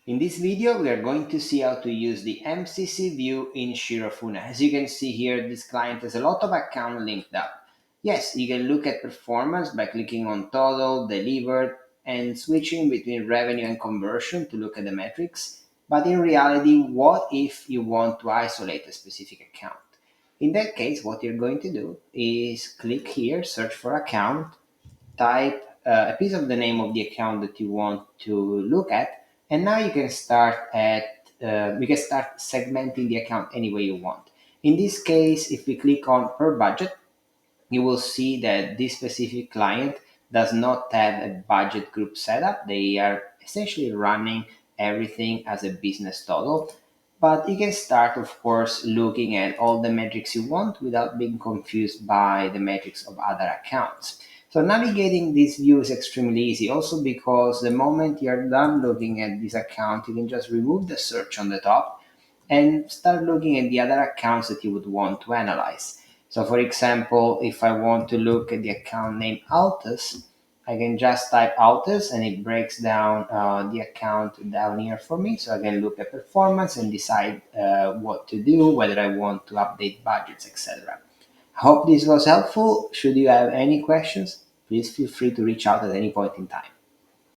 In this video, we are going to see how to use the MCC view in Shirofune. As you can see here, this client has a lot of accounts linked up. Yes, you can look at performance by clicking on total, delivered, and switching between revenue and conversion to look at the metrics. But in reality, what if you want to isolate a specific account? In that case, what you're going to do is click here, search for account, type a piece of the name of the account that you want to look at, and now you can start segmenting the account any way you want. In this case, if we click on per budget, you will see that this specific client does not have a budget group setup. They are essentially running everything as a business total. But you can start, of course, looking at all the metrics you want without being confused by the metrics of other accounts. So navigating this view is extremely easy, also because the moment you're done looking at this account, you can just remove the search on the top and start looking at the other accounts that you would want to analyze. So for example, if I want to look at the account name Altus, I can just type Altus and it breaks down the account down here for me. So I can look at performance and decide what to do, whether I want to update budgets, etc. I hope this was helpful. Should you have any questions, please feel free to reach out at any point in time.